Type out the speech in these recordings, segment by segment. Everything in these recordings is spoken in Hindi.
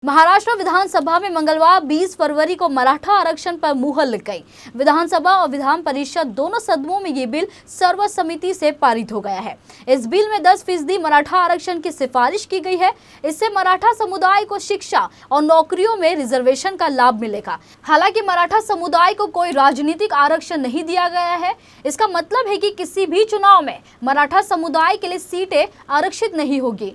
महाराष्ट्र विधानसभा में मंगलवार 20 फरवरी को मराठा आरक्षण पर मुहर लग गई। विधानसभा और विधान परिषद दोनों सदनों में ये बिल सर्वसम्मति से पारित हो गया है। इस बिल में 10% मराठा आरक्षण की सिफारिश की गई है। इससे मराठा समुदाय को शिक्षा और नौकरियों में रिजर्वेशन का लाभ मिलेगा। हालांकि मराठा समुदाय को कोई राजनीतिक आरक्षण नहीं दिया गया है। इसका मतलब है कि किसी भी चुनाव में मराठा समुदाय के लिए सीटें आरक्षित नहीं होगी।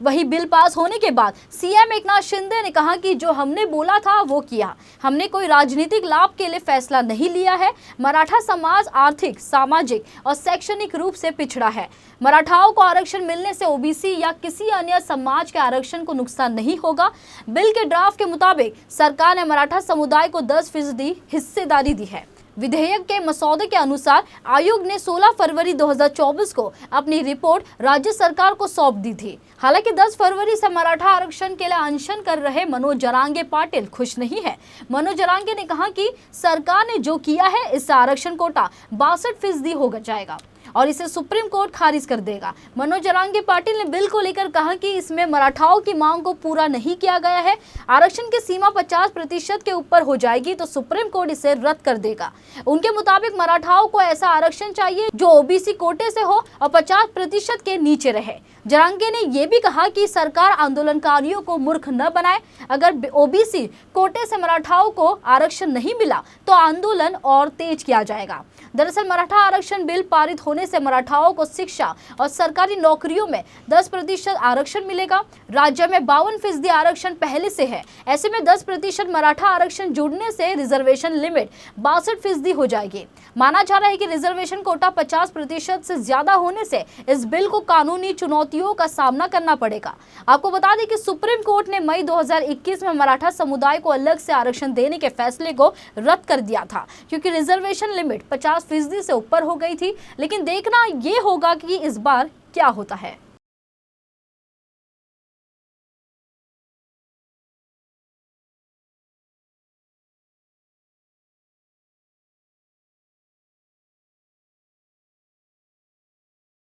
वही बिल पास होने के बाद सीएम एकनाथ शिंदे ने कहा कि जो हमने बोला था वो किया। हमने कोई राजनीतिक लाभ के लिए फैसला नहीं लिया है। मराठा समाज आर्थिक, सामाजिक और शैक्षणिक रूप से पिछड़ा है। मराठाओं को आरक्षण मिलने से ओबीसी या किसी अन्य समाज के आरक्षण को नुकसान नहीं होगा। बिल के ड्राफ्ट के मुताबिक सरकार ने मराठा समुदाय को 10% हिस्सेदारी दी है। विधेयक के मसौदे के अनुसार आयोग ने 16 फरवरी 2024 को अपनी रिपोर्ट राज्य सरकार को सौंप दी थी। हालांकि 10 फरवरी से मराठा आरक्षण के लिए अनशन कर रहे मनोज जरांगे पाटिल खुश नहीं है। मनोज जरांगे ने कहा कि सरकार ने जो किया है इससे आरक्षण कोटा 62% हो जाएगा और इसे सुप्रीम कोर्ट खारिज कर देगा। मनोज जरांगे पाटिल ने बिल को लेकर कहा कि इसमें मराठाओं की मांग को पूरा नहीं किया गया है। आरक्षण की सीमा 50% के ऊपर हो जाएगी तो सुप्रीम कोर्ट इसे रद्द कर देगा। उनके मुताबिक मराठाओं को ऐसा आरक्षण चाहिए जो ओबीसी कोटे से हो और 50% के नीचे रहे। जरांगे ने यह भी कहा कि सरकार आंदोलनकारियों को मूर्ख न बनाए। अगर ओबीसी कोटे से मराठाओं को आरक्षण नहीं मिला तो आंदोलन और तेज किया जाएगा। दरअसल मराठा आरक्षण बिल पारित होने से मराठाओं को शिक्षा और सरकारी नौकरियों में 10% आरक्षण मिलेगा। राज्य में 52% आरक्षण पहले से है। ऐसे में 10% मराठा आरक्षण जुड़ने से रिजर्वेशन लिमिट 62% हो जाएगी। माना जा रहा है कि रिजर्वेशन कोटा 50% से ज्यादा होने से इस बिल को कानूनी चुनौतियों का सामना करना पड़ेगा। आपको बता दें कि सुप्रीम कोर्ट ने मई 2021 में मराठा समुदाय को अलग से आरक्षण देने के फैसले को रद्द कर दिया था, क्योंकि रिजर्वेशन लिमिट 50% से ऊपर हो गई थी। लेकिन देखना ये होगा कि इस बार क्या होता है।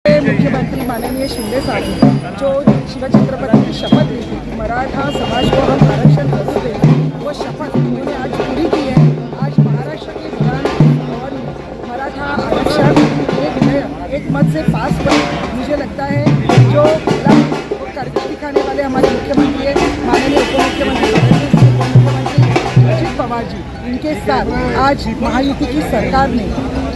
मुख्यमंत्री माननीय शिंदे साहब जो शिव छत्रपति की शपथ ली थी कि मराठा समाज को हम आरक्षण जरूर देंगे, वो शपथ उन्होंने आज पूरी की है। आज महाराष्ट्र के विधान भवन में मराठा आरक्षण एक मत से पास हुआ। मुझे लगता है जो वो करके दिखाने वाले हमारे मुख्यमंत्री है, माननीय उप मुख्यमंत्री अजित पवार जी, इनके साथ आज महायुति की सरकार ने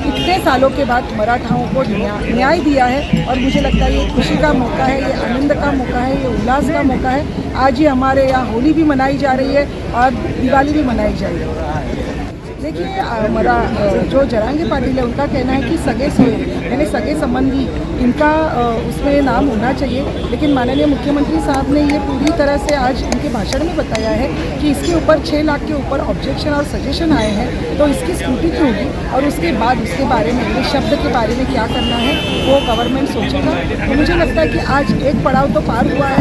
इतने सालों के बाद मराठाओं को न्याय दिया है। और मुझे लगता है ये खुशी का मौका है, ये आनंद का मौका है, ये उल्लास का मौका है। आज ही हमारे यहाँ होली भी मनाई जा रही है और दिवाली भी मनाई जा रही है। देखिए, हमारा जो जरांगे पाटिल है उनका कहना है कि सगे सोए यानी सगे संबंधी इनका उसमें नाम होना चाहिए। लेकिन माननीय मुख्यमंत्री साहब ने ये पूरी तरह से आज उनके भाषण में बताया है कि इसके ऊपर 6 लाख के ऊपर ऑब्जेक्शन और सजेशन आए हैं, तो इसकी स्क्रूटिनी होगी और उसके बाद उसके बारे में इस शब्द के बारे में क्या करना है वो गवर्नमेंट सोचेगा। मुझे लगता है कि आज एक पड़ाव तो पार हुआ है।